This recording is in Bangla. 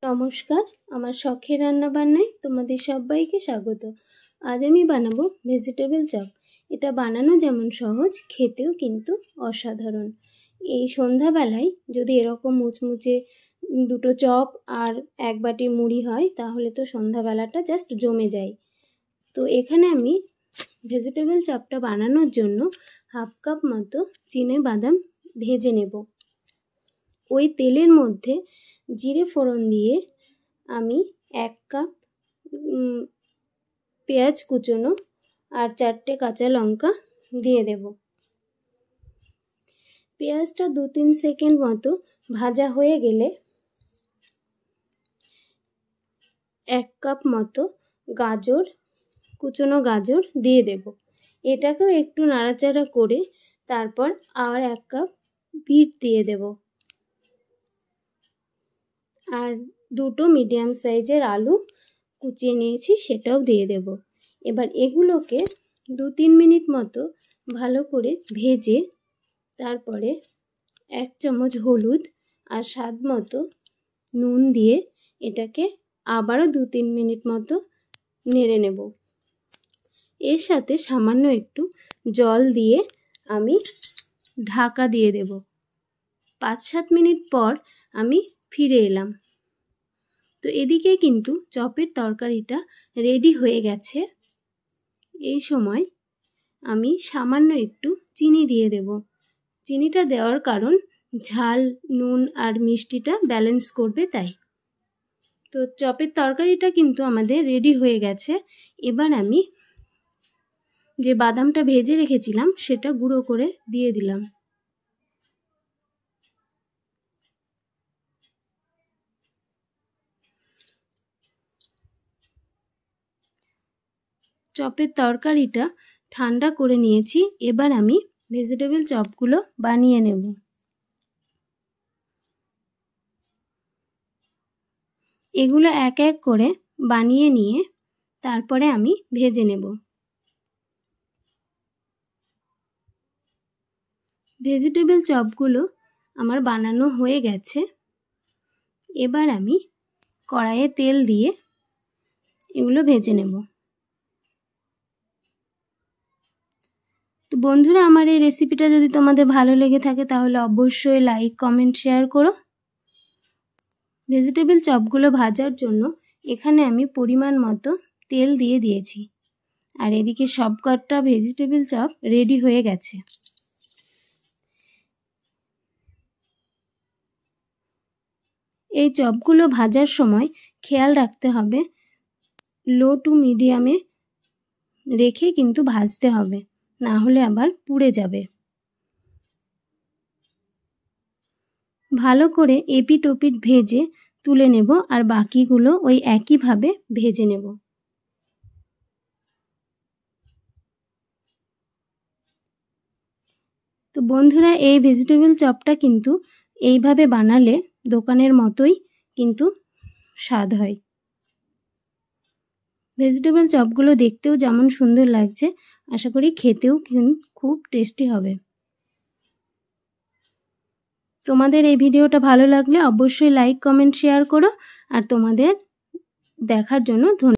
নমস্কার, আমার শখের রান্নাবান্নায় তোমাদের সবাইকে স্বাগত। আজ আমি বানাবো ভেজিটেবল চপ। এটা বানানো যেমন সহজ, খেতেও কিন্তু অসাধারণ। এই সন্ধ্যাবেলায় যদি এরকম মুচমুচে দুটো চপ আর এক বাটি মুড়ি হয় তাহলে তো সন্ধ্যাবেলাটা জাস্ট জমে যায়। তো এখানে আমি ভেজিটেবল চপটা বানানোর জন্য হাফ কাপ মতো চিনেবাদাম ভেজে নেব। ওই তেলের মধ্যে জিরে ফোড়ন দিয়ে আমি 1 কাপ পেঁয়াজ কুচোনো আর 4টে কাঁচা লঙ্কা দিয়ে দেব। পেঁয়াজটা 2-3 সেকেন্ড মতো ভাজা হয়ে গেলে 1 কাপ মতো কুচোনো গাজর দিয়ে দেব। এটাকেও একটু নাড়াচাড়া করে তারপর আর 1 কাপ বিট দিয়ে দেব আর 2টো মিডিয়াম সাইজের আলু কুচিয়ে নিয়েছি সেটাও দিয়ে দেব। এবার এগুলোকে 2-3 মিনিট মতো ভালো করে ভেজে তারপরে 1 চামচ হলুদ আর স্বাদ মতো নুন দিয়ে এটাকে আবারও 2-3 মিনিট মতো নেড়ে নেব। এর সাথে সামান্য একটু জল দিয়ে আমি ঢাকা দিয়ে দেব। 5-7 মিনিট পর আমি ফিরে এলাম। তো এদিকে কিন্তু চপের তরকারিটা রেডি হয়ে গেছে। এই সময় আমি সামান্য একটু চিনি দিয়ে দেব। চিনিটা দেওয়ার কারণ ঝাল, নুন আর মিষ্টিটা ব্যালেন্স করবে তাই। তো চপের তরকারিটা কিন্তু আমাদের রেডি হয়ে গেছে। এবার আমি যে বাদামটা ভেজে রেখেছিলাম সেটা গুঁড়ো করে দিয়ে দিলাম। চপের তরকারিটা ঠান্ডা করে নিয়েছি। এবার আমি ভেজিটেবল চপগুলো বানিয়ে নেব। এগুলো এক এক করে বানিয়ে নিয়ে তারপরে আমি ভেজে নেব। ভেজিটেবল চপগুলো আমার বানানো হয়ে গেছে। এবার আমি কড়াইয়ে তেল দিয়ে এগুলো ভেজে নেব। তো বন্ধুরা, আমার এই রেসিপিটা যদি তোমাদের ভালো লেগে থাকে তাহলে অবশ্যই লাইক, কমেন্ট, শেয়ার করো। ভেজিটেবল চপগুলো ভাজার জন্য এখানে আমি পরিমাণ মতো তেল দিয়ে দিয়েছি আর এদিকে সবকটা ভেজিটেবল চপ রেডি হয়ে গেছে। এই চপগুলো ভাজার সময় খেয়াল রাখতে হবে লো টু মিডিয়ামে রেখে কিন্তু ভাজতে হবে, না হলে আবার পুড়ে যাবে। ভালো করে এপিট ওপিট ভেজে তুলে নেব আর বাকিগুলো ওই একইভাবে ভেজে নেব। তো বন্ধুরা, এই ভেজিটেবল চপটা কিন্তু এইভাবে বানালে দোকানের মতোই কিন্তু স্বাদ হয়। ভেজিটেবল চপগুলো দেখতেও যেমন সুন্দর লাগছে, আশা করি খেতেও খুব টেস্টি হবে। তোমাদের এই ভিডিওটা ভালো লাগলে অবশ্যই লাইক, কমেন্ট, শেয়ার করো আর তোমাদের দেখার জন্য ধন্যবাদ।